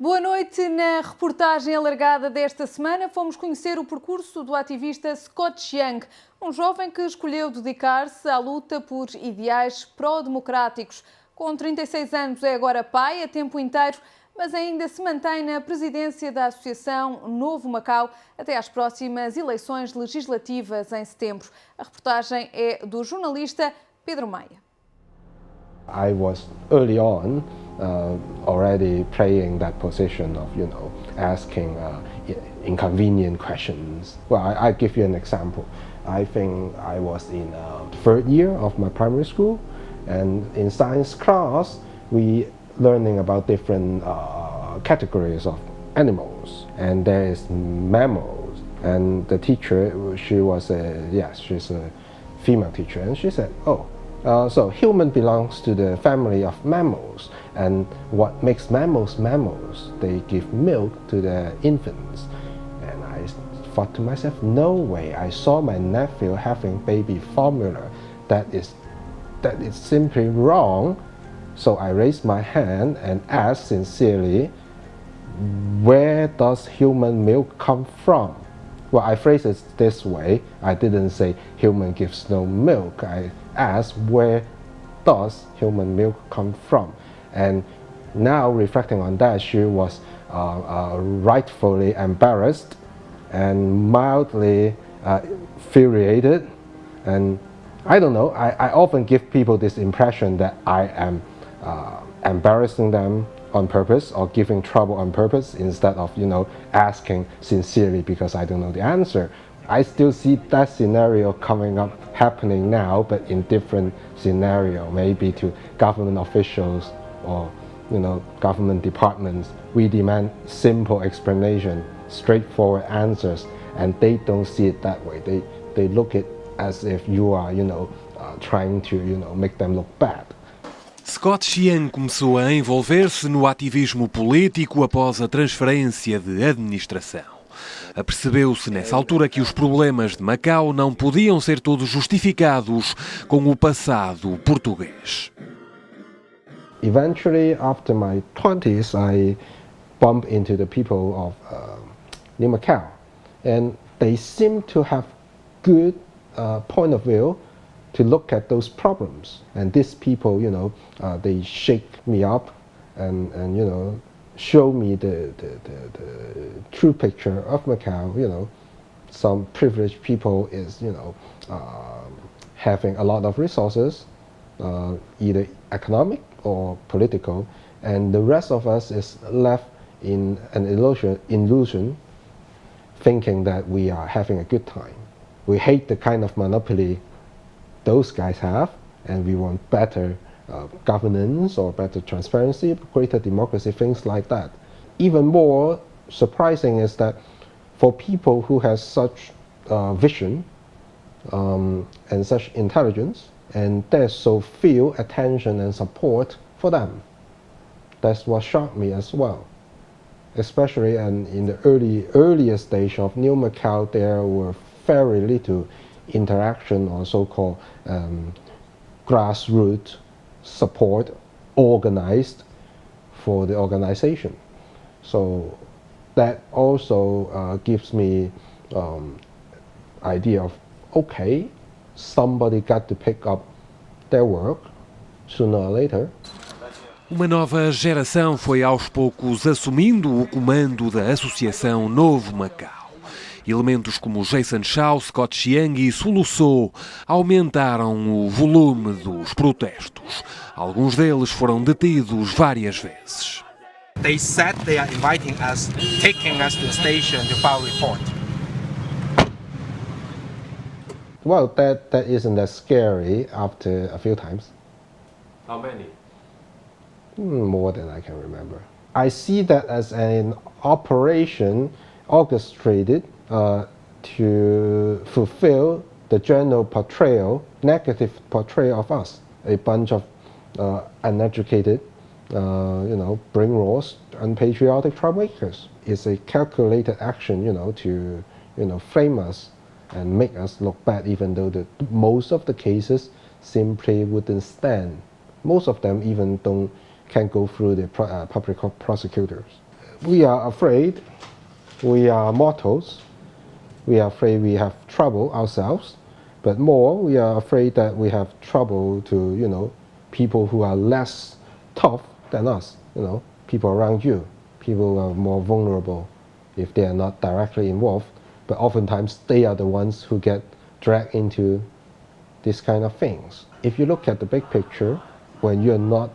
Boa noite. Na reportagem alargada desta semana fomos conhecer o percurso do ativista Scott Chiang, um jovem que escolheu dedicar-se à luta por ideais pró-democráticos. Com 36 anos é agora pai a tempo inteiro, mas ainda se mantém na presidência da Associação Novo Macau até às próximas eleições legislativas em setembro. A reportagem é do jornalista Pedro Maia. I was early on already playing that position of, asking inconvenient questions. Well, I give you an example. I think I was in third year of my primary school, and in science class, we learning about different categories of animals, and there is mammals. And the teacher, she's a female teacher, and she said, so human belongs to the family of mammals, and what makes mammals mammals? They give milk to their infants. And I thought to myself, no way. I saw my nephew having baby formula. That is simply wrong. So I raised my hand and asked sincerely, where does human milk come from? Well, I phrased it this way. I didn't say human gives no milk. I asked, where does human milk come from? And now reflecting on that, she was rightfully embarrassed and mildly infuriated. And I don't know, I often give people this impression that I am embarrassing them on purpose or giving trouble on purpose instead of, asking sincerely because I don't know the answer. I still see that scenario coming up, happening now, but in different scenario, maybe to government officials or, government departments. We demand simple explanation, straightforward answers, and they don't see it that way. They look at it as if you are, trying to, make them look bad. Scott Chiang começou a envolver-se no ativismo político após a transferência de administração. Apercebeu-se nessa altura que os problemas de Macau não podiam ser todos justificados com o passado português. Eventually, after my 20s, I bumped into the people of New Macau, and they seem to have good point of view to look at those problems. And these people, they shake me up and show me the true picture of Macau. Some privileged people is, having a lot of resources, either economic or political, and the rest of us is left in an illusion, thinking that we are having a good time. We hate the kind of monopoly those guys have, and we want better governance or better transparency, greater democracy, things like that. Even more surprising is that for people who have such vision and such intelligence, and there's so few attention and support for them. That's what shocked me as well. Especially in the earlier stage of New Macau, there were very little interaction or so-called grassroots support organized for the organization. So that also gives me idea of, okay, somebody got to pick up their work sooner or later. Uma nova geração foi aos poucos assumindo o comando da Associação Novo Macau. Elementos como Jason Shaw, Scott Chiang e Suluçou aumentaram o volume dos protestos. Alguns deles foram detidos várias vezes. They said they are inviting us, taking us to the station to file a report. Well, that isn't that scary after a few times. How many? More than I can remember. I see that as an operation orchestrated to fulfill the general portrayal, negative portrayal of us. A bunch of uneducated, brainwashed, unpatriotic troublemakers. It's a calculated action, to, frame us and make us look bad, even though most of the cases simply wouldn't stand. Most of them even can't go through the public prosecutors. We are afraid, we are mortals, we are afraid we have trouble ourselves, but more we are afraid that we have trouble to, people who are less tough than us, people around you, people who are more vulnerable if they are not directly involved, but oftentimes they are the ones who get dragged into these kind of things. If you look at the big picture, when you're not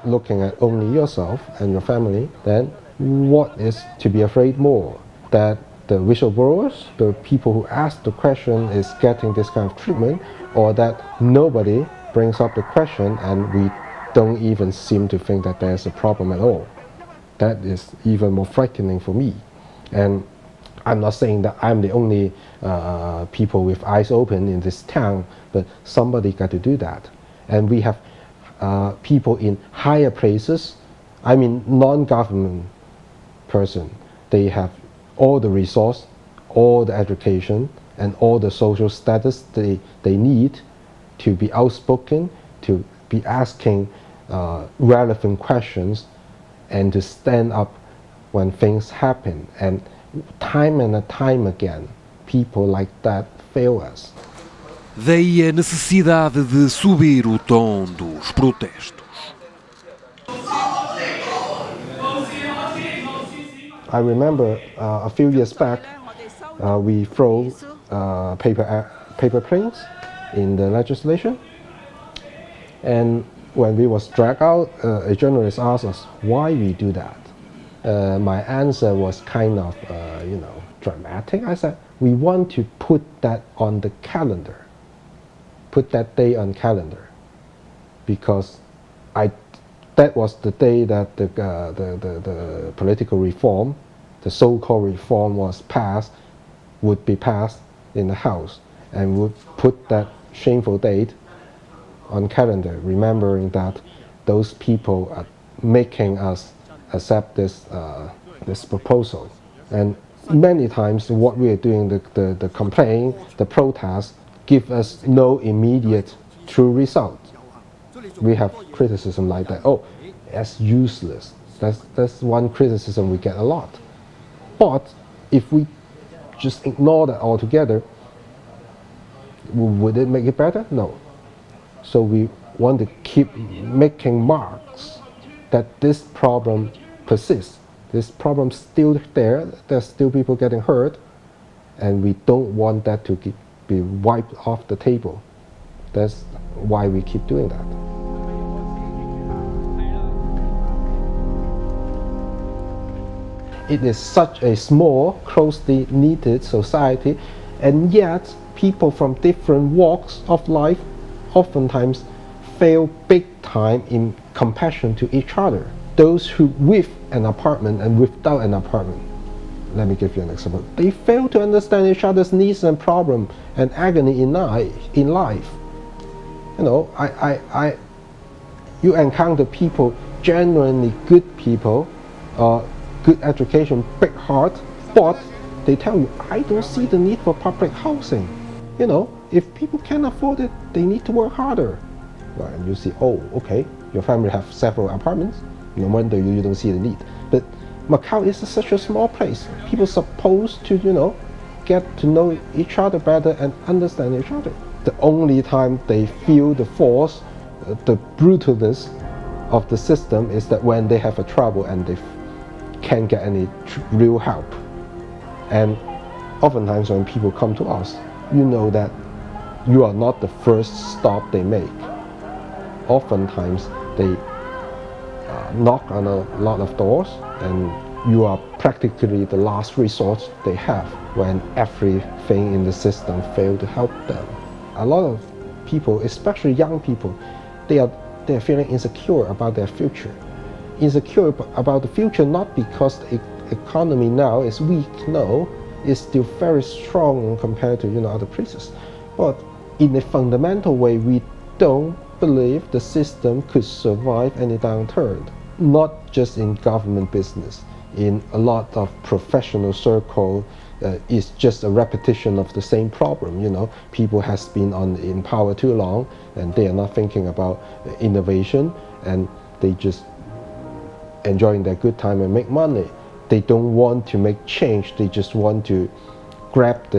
looking at only yourself and your family, then what is to be afraid more? That the whistleblowers, the people who ask the question, is getting this kind of treatment, or that nobody brings up the question and we don't even seem to think that there's a problem at all. That is even more frightening for me. And I'm not saying that I'm the only people with eyes open in this town, but somebody got to do that. And we have people in higher places, I mean non-government person, they have all the resource, all the education, and all the social status they need to be outspoken, to be asking relevant questions, and to stand up when things happen. And time again, people like that fail us. Daí a necessidade de subir o tom dos protestos. I remember a few years back, we throw paper planes in the legislation, and when we was dragged out, a journalist asked us why we do that. My answer was kind of, dramatic. I said, we want to put that on the calendar, put that day on calendar, because that was the day that the political reform, the so-called reform would be passed in the House, and would put that shameful date on calendar, remembering that those people are making us accept this proposal. And many times what we are doing, the complaint, the protest, give us no immediate true result. We have criticism like that. Oh, that's useless. That's one criticism we get a lot. But if we just ignore that altogether, would it make it better? No. So we want to keep making marks that this problem persists. This problem's still there. There's still people getting hurt, and we don't want that to be wiped off the table. That's why we keep doing that. It is such a small, closely knitted society, and yet people from different walks of life oftentimes fail big time in compassion to each other. Those who with an apartment and without an apartment, let me give you an example. They fail to understand each other's needs and problems and agony in life. You encounter people, genuinely good people, good education, big heart, but they tell you, I don't see the need for public housing. If people can't afford it, they need to work harder. Well, and you see, oh, okay, your family have several apartments, no wonder you don't see the need. But Macau is such a small place. People supposed to, get to know each other better and understand each other. The only time they feel the force, the brutalness of the system is that when they have a trouble and they can't get any real help. And oftentimes when people come to us, you know that you are not the first stop they make. Oftentimes they knock on a lot of doors, and you are practically the last resort they have when everything in the system fails to help them. A lot of people, especially young people, they are feeling insecure about their future. Insecure about the future not because the economy now is weak, no, it's still very strong compared to other places. But in a fundamental way, we don't believe the system could survive any downturn. Not just in government business, in a lot of professional circles, it's just a repetition of the same problem. People has been in power too long, and they are not thinking about innovation, and they just enjoying their good time and make money. They don't want to make change. They just want to grab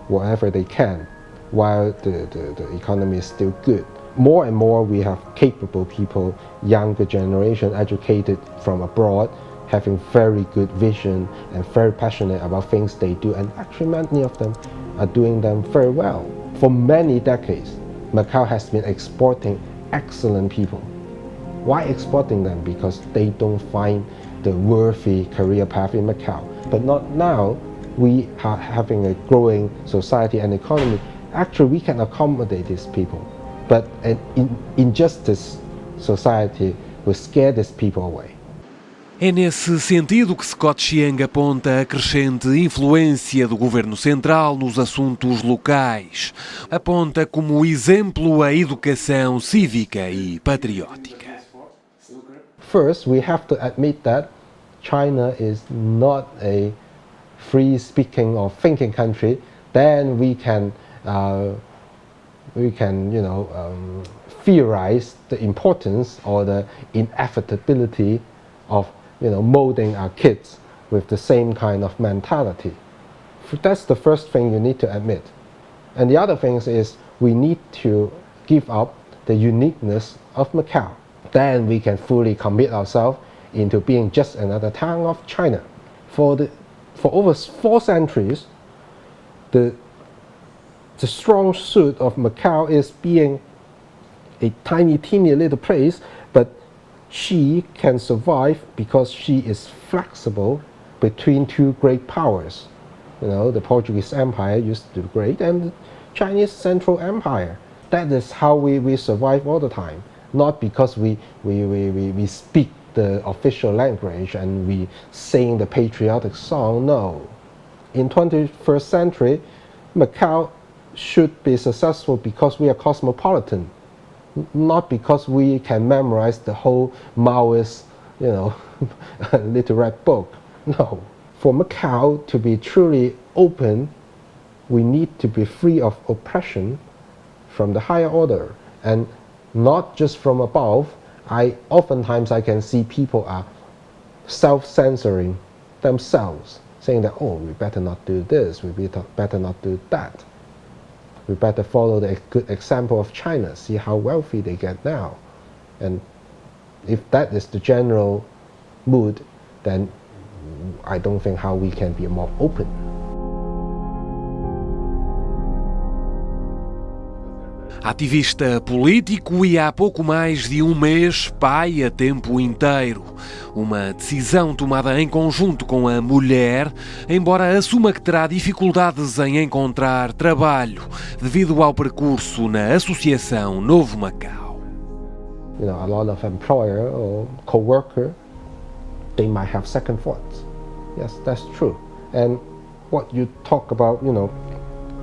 whatever they can while the economy is still good. More and more we have capable people, younger generation, educated from abroad, having very good vision and very passionate about things they do, and actually many of them are doing them very well. For many decades, Macau has been exporting excellent people. Why exporting them? Because they don't find the worthy career path in Macau. But not now. We are having a growing society and economy. Actually, we can accommodate these people. But an injustice society will scare these people away. É nesse sentido que Scott Chiang aponta a crescente influência do governo central nos assuntos locais. Aponta como exemplo a educação cívica e patriótica. First, we have to admit that China is not a free-speaking or thinking country. Then we can theorize the importance or the inevitability of molding our kids with the same kind of mentality. That's the first thing you need to admit. And the other thing is we need to give up the uniqueness of Macau. Then we can fully commit ourselves into being just another town of China. For over 4 centuries, the strong suit of Macau is being a tiny, teeny little place, but she can survive because she is flexible between 2 great powers. The Portuguese Empire used to be great, and the Chinese Central Empire. That is how we survive all the time. Not because we speak the official language and we sing the patriotic song, no. In 21st century, Macau should be successful because we are cosmopolitan, not because we can memorize the whole Maoist, little red book. No. For Macau to be truly open, we need to be free of oppression from the higher order, and not just from above. Oftentimes I can see people are self-censoring themselves, saying that, oh, we better not do this, we better not do that. We better follow the good example of China, see how wealthy they get now. And if that is the general mood, then I don't think how we can be more open. Ativista político e há pouco mais de um mês pai a tempo inteiro. Uma decisão tomada em conjunto com a mulher, embora assuma que terá dificuldades em encontrar trabalho devido ao percurso na Associação Novo Macau. A lot of employer or co-worker, they might have second thoughts. Yes, that's true. And what you talk about,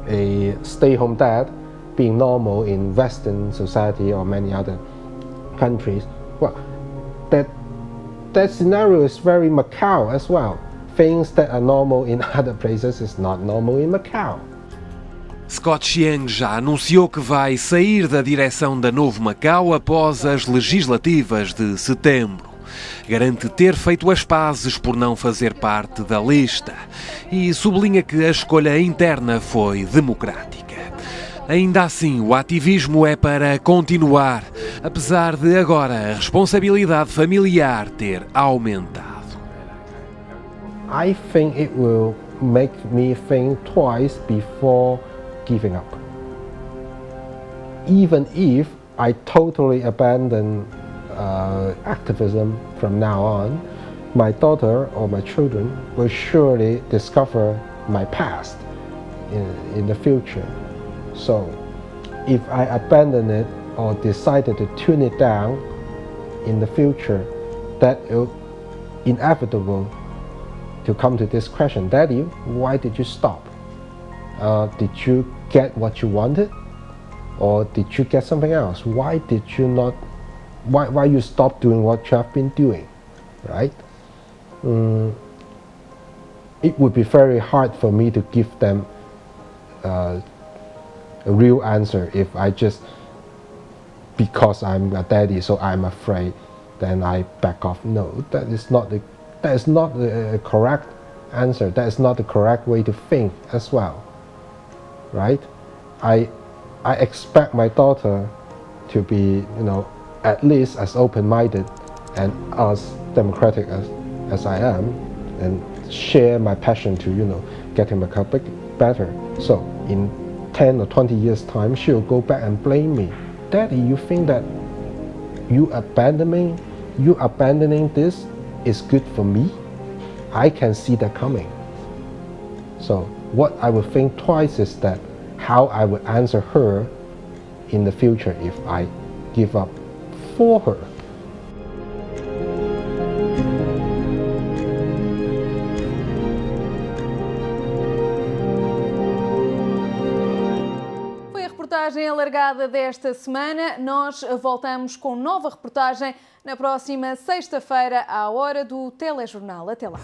a stay-home dad being normal in Western society or many other countries, well, that scenario is very Macau as well. Things that are normal in other places is not normal in Macau. Scott Chiang já anunciou que vai sair da direção da Novo Macau após as legislativas de setembro. Garante ter feito as pazes por não fazer parte da lista e sublinha que a escolha interna foi democrática. Ainda assim, o ativismo é para continuar, apesar de agora a responsabilidade familiar ter aumentado. I think it will make me think twice before giving up. Even if I totally abandon activism from now on, my daughter or my children will surely discover my past in the future. So, if I abandon it or decided to tune it down in the future, that is inevitable to come to this question: Daddy, why did you stop? Did you get what you wanted, or did you get something else? Why did you not? Why you stop doing what you have been doing, right? It would be very hard for me to give them a real answer if I just, because I'm a daddy, so I'm afraid then I back off. No, that is not the correct answer. That is not the correct way to think as well, right? I expect my daughter to be, at least as open-minded and as democratic as I am, and share my passion to, getting Macau better. So in 10 or 20 years' time, she'll go back and blame me. Daddy, you think that you abandoning this is good for me? I can see that coming. So what I would think twice is that how I would answer her in the future if I give up for her. Foi a reportagem alargada desta semana. Nós voltamos com nova reportagem na próxima sexta-feira, à hora do telejornal. Até lá.